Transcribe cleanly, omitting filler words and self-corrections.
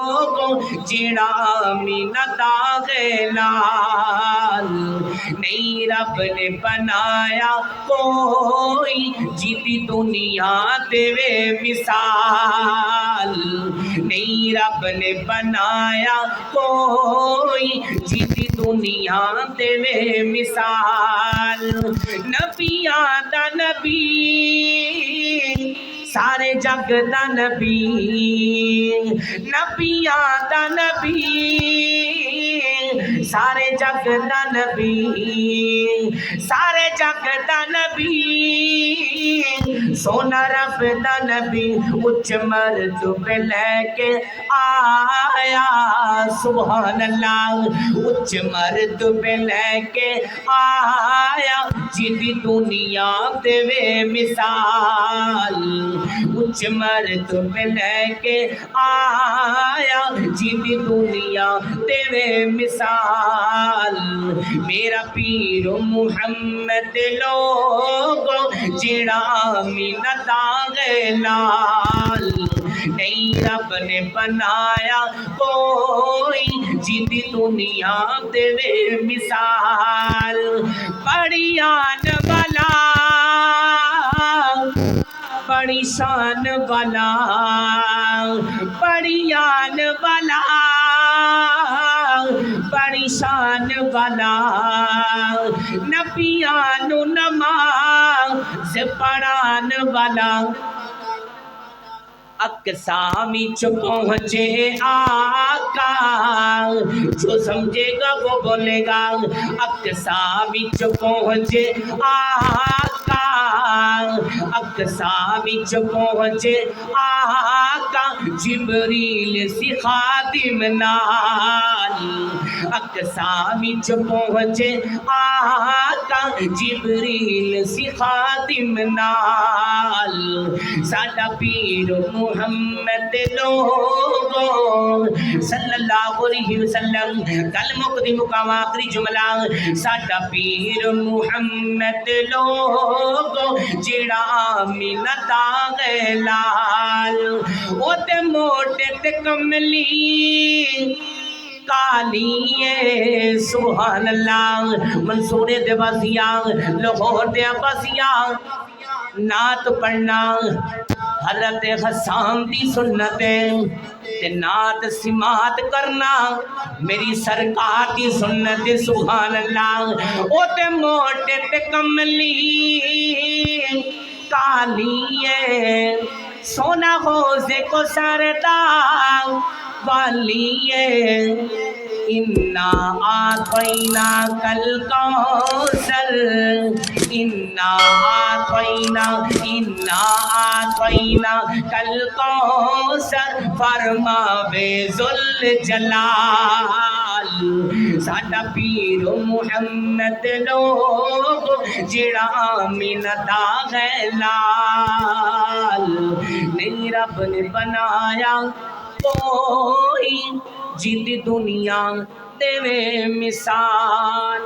لوگوں جڑا آمینہ داغے لال نہیں رب نے بنایا کوئی جیتی دنیا دے مثال نہیں رب نے بنایا کوئی جیتی دنیا دے مثال نبیاں دا نبی سارے جگ دا نبی نبیاں دا نبی سارے جگ دا نبی سارے جگ دا نبی سونا رب دا نبی اچ مرتبے لے کے آیا سبحان اللہ اچ مرتبے لے کے آیا جیدی دنیا دے مثال اچ مرتبے لے کے آیا جیدی دنیا دے مثال میرا پیر محمد لوگو جڑا آمینہ داغے لال نہیں رب نے بنایا کوئی جیدی دنیا دے مثال بڑی آن والا بڑی شان والا بڑی آن والا بڑی شان والا نبیانو نماز پڑھان والا اقسامی چو پہنچے آقا جو سمجھے گا وہ بولے گا اقسامی چو پہنچے آقا اقسامی چو پہنچے آقا جبریل سی خادم نال اقسامی چو پہنچے آقا جبریل سی خادم نال ساڈا پیر محمد لوگوں صلی اللہ علیہ وسلم کل مقدی مقام آخری جملہ ساڈا پیر محمد لوگوں جڑا آمینہ داغے لال او تے موٹے تے کملی کالی سبحان اللہ منصور دے بازیاں لاہور دے بازیاں نعت پڑھنا حضرت حسان دی سنتیں تے نعت سماعت کرنا میری سرکار دی سنت سبحان اللہ او تے موٹے تے کملی کالی سونا حوضے کو سردار والی انا آتینا کل کوثر انا آتینا کل کوثر فرماوے ذوالجلال ساڈا پیر محمد لوگ جڑا آمینہ داغے لال نہیں رب نے بنایا کوئی جیدی دنیا دے مثال